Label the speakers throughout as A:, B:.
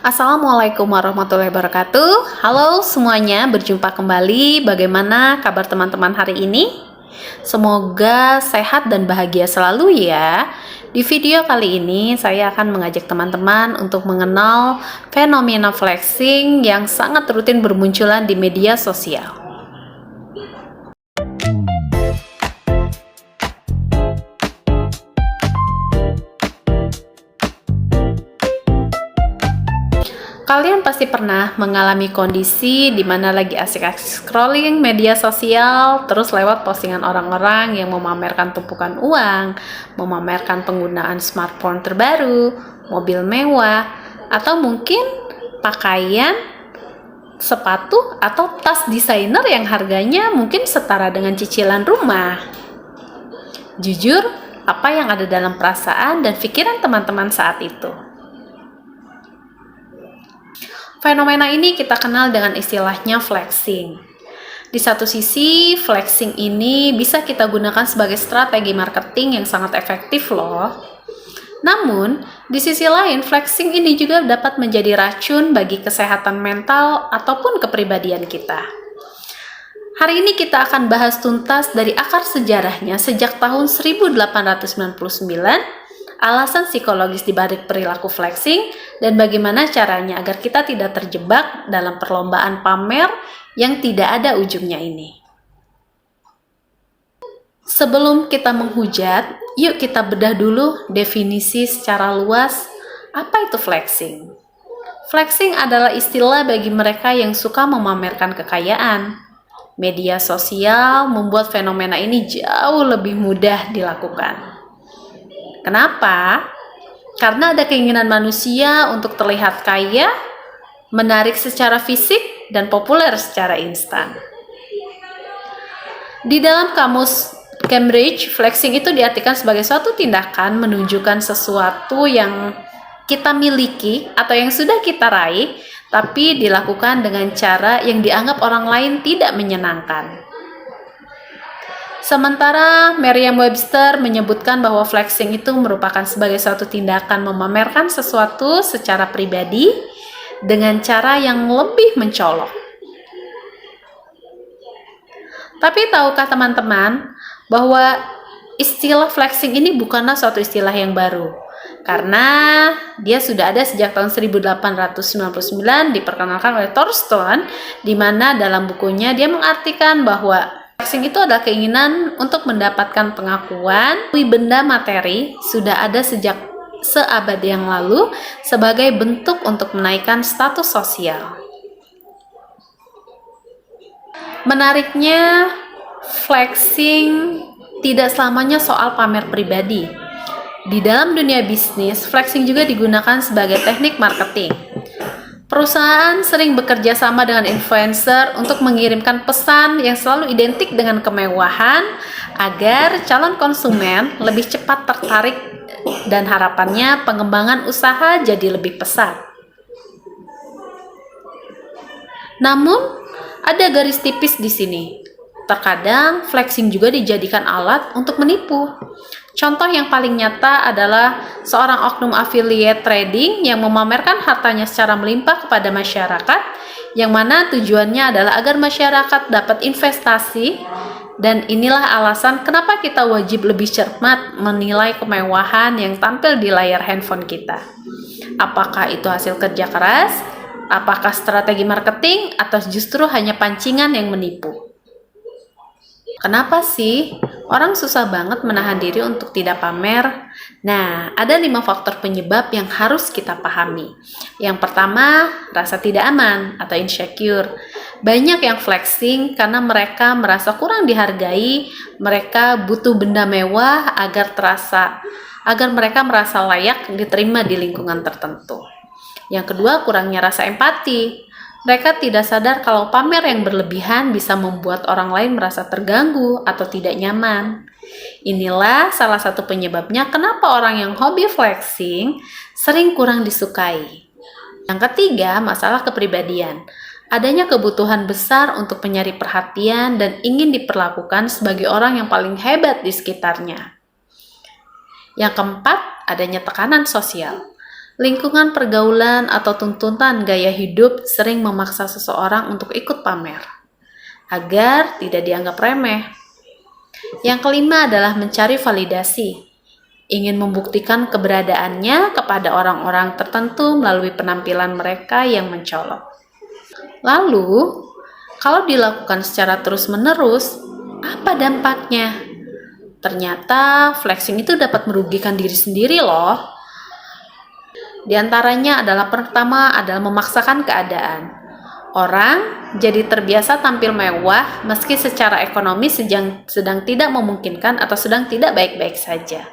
A: Assalamualaikum warahmatullahi wabarakatuh. Halo semuanya, berjumpa kembali. Bagaimana kabar teman-teman hari ini? Semoga sehat dan bahagia selalu ya. Di video kali ini saya akan mengajak teman-teman untuk mengenal fenomena flexing yang sangat rutin bermunculan di media sosial. Kalian pasti pernah mengalami kondisi di mana lagi asik-asik scrolling media sosial, terus lewat postingan orang-orang yang memamerkan tumpukan uang, memamerkan penggunaan smartphone terbaru, mobil mewah, atau mungkin pakaian, sepatu, atau tas desainer yang harganya mungkin setara dengan cicilan rumah. Jujur, apa yang ada dalam perasaan dan pikiran teman-teman saat itu? Fenomena ini kita kenal dengan istilahnya flexing. Di satu sisi, flexing ini bisa kita gunakan sebagai strategi marketing yang sangat efektif loh. Namun, di sisi lain, flexing ini juga dapat menjadi racun bagi kesehatan mental ataupun kepribadian kita. Hari ini kita akan bahas tuntas dari akar sejarahnya sejak tahun 1899, alasan psikologis di balik perilaku flexing, dan bagaimana caranya agar kita tidak terjebak dalam perlombaan pamer yang tidak ada ujungnya ini. Sebelum kita menghujat, yuk kita bedah dulu definisi secara luas, apa itu flexing? Flexing adalah istilah bagi mereka yang suka memamerkan kekayaan. Media sosial membuat fenomena ini jauh lebih mudah dilakukan. Kenapa? Karena ada keinginan manusia untuk terlihat kaya, menarik secara fisik, dan populer secara instan. Di dalam kamus Cambridge, flexing itu diartikan sebagai suatu tindakan menunjukkan sesuatu yang kita miliki atau yang sudah kita raih, tapi dilakukan dengan cara yang dianggap orang lain tidak menyenangkan. Sementara Merriam-Webster menyebutkan bahwa flexing itu merupakan sebagai suatu tindakan memamerkan sesuatu secara pribadi dengan cara yang lebih mencolok. Tapi tahukah teman-teman bahwa istilah flexing ini bukanlah suatu istilah yang baru? Karena dia sudah ada sejak tahun 1899, diperkenalkan oleh Thorstein, di mana dalam bukunya dia mengartikan bahwa flexing itu adalah keinginan untuk mendapatkan pengakuan benda materi sudah ada sejak seabad yang lalu sebagai bentuk untuk menaikkan status sosial. Menariknya, flexing tidak selamanya soal pamer pribadi. Di dalam dunia bisnis, flexing juga digunakan sebagai teknik marketing. Perusahaan sering bekerja sama dengan influencer untuk mengirimkan pesan yang selalu identik dengan kemewahan agar calon konsumen lebih cepat tertarik dan harapannya pengembangan usaha jadi lebih pesat. Namun, ada garis tipis di sini. Terkadang flexing juga dijadikan alat untuk menipu. Contoh yang paling nyata adalah seorang oknum affiliate trading yang memamerkan hartanya secara melimpah kepada masyarakat, yang mana tujuannya adalah agar masyarakat dapat investasi, dan inilah alasan kenapa kita wajib lebih cermat menilai kemewahan yang tampil di layar handphone kita. Apakah itu hasil kerja keras? Apakah strategi marketing? Atau justru hanya pancingan yang menipu? Kenapa sih orang susah banget menahan diri untuk tidak pamer? Nah, ada 5 faktor penyebab yang harus kita pahami. Yang pertama, rasa tidak aman atau insecure. Banyak yang flexing karena mereka merasa kurang dihargai, mereka butuh benda mewah agar mereka merasa layak diterima di lingkungan tertentu. Yang kedua, kurangnya rasa empati. Mereka tidak sadar kalau pamer yang berlebihan bisa membuat orang lain merasa terganggu atau tidak nyaman. Inilah salah satu penyebabnya kenapa orang yang hobi flexing sering kurang disukai. Yang ketiga, masalah kepribadian. Adanya kebutuhan besar untuk mencari perhatian dan ingin diperlakukan sebagai orang yang paling hebat di sekitarnya. Yang keempat, adanya tekanan sosial. Lingkungan pergaulan atau tuntutan gaya hidup sering memaksa seseorang untuk ikut pamer, agar tidak dianggap remeh. Yang kelima adalah mencari validasi, ingin membuktikan keberadaannya kepada orang-orang tertentu melalui penampilan mereka yang mencolok. Lalu, kalau dilakukan secara terus-menerus, apa dampaknya? Ternyata flexing itu dapat merugikan diri sendiri loh. Di antaranya adalah pertama adalah memaksakan keadaan. Orang jadi terbiasa tampil mewah meski secara ekonomi sedang tidak memungkinkan atau sedang tidak baik-baik saja.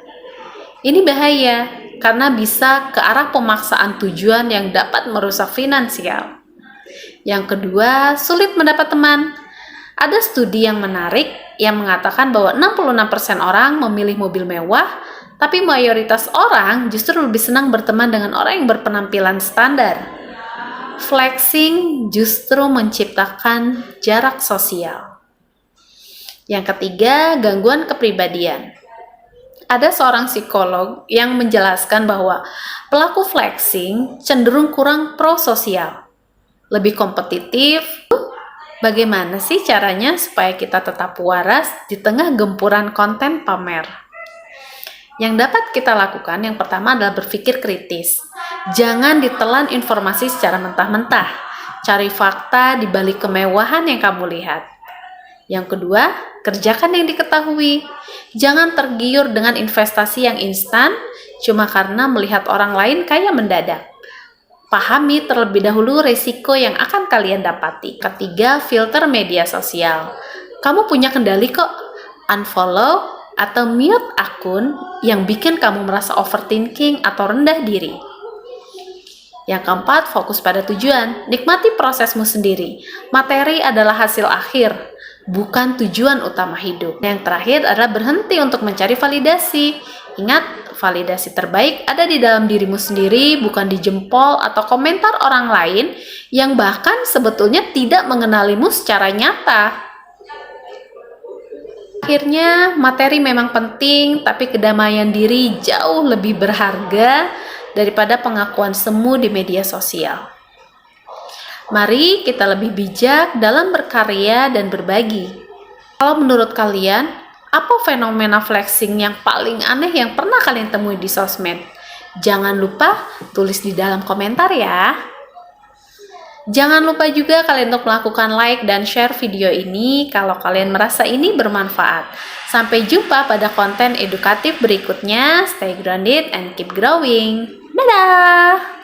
A: Ini bahaya karena bisa ke arah pemaksaan tujuan yang dapat merusak finansial. Yang kedua, sulit mendapat teman. Ada studi yang menarik yang mengatakan bahwa 66% orang memilih mobil mewah, tapi mayoritas orang justru lebih senang berteman dengan orang yang berpenampilan standar. Flexing justru menciptakan jarak sosial. Yang ketiga, gangguan kepribadian. Ada seorang psikolog yang menjelaskan bahwa pelaku flexing cenderung kurang prososial, lebih kompetitif. Bagaimana sih caranya supaya kita tetap waras di tengah gempuran konten pamer? Yang dapat kita lakukan yang pertama adalah berpikir kritis. Jangan ditelan informasi secara mentah-mentah. Cari fakta di balik kemewahan yang kamu lihat. Yang kedua, kerjakan yang diketahui. Jangan tergiur dengan investasi yang instan cuma karena melihat orang lain kaya mendadak. Pahami terlebih dahulu resiko yang akan kalian dapati. Ketiga, filter media sosial. Kamu punya kendali kok. Unfollow atau mute akun yang bikin kamu merasa overthinking atau rendah diri. Yang keempat, fokus pada tujuan. Nikmati prosesmu sendiri. Materi adalah hasil akhir, bukan tujuan utama hidup. Yang terakhir adalah berhenti untuk mencari validasi. Ingat, validasi terbaik ada di dalam dirimu sendiri, bukan di jempol atau komentar orang lain yang bahkan sebetulnya tidak mengenalimu secara nyata. Akhirnya, materi memang penting, tapi kedamaian diri jauh lebih berharga daripada pengakuan semu di media sosial. Mari kita lebih bijak dalam berkarya dan berbagi. Kalau menurut kalian, apa fenomena flexing yang paling aneh yang pernah kalian temui di sosmed? Jangan lupa tulis di dalam komentar ya. Jangan lupa juga kalian untuk melakukan like dan share video ini kalau kalian merasa ini bermanfaat. Sampai jumpa pada konten edukatif berikutnya. Stay grounded and keep growing. Dadah!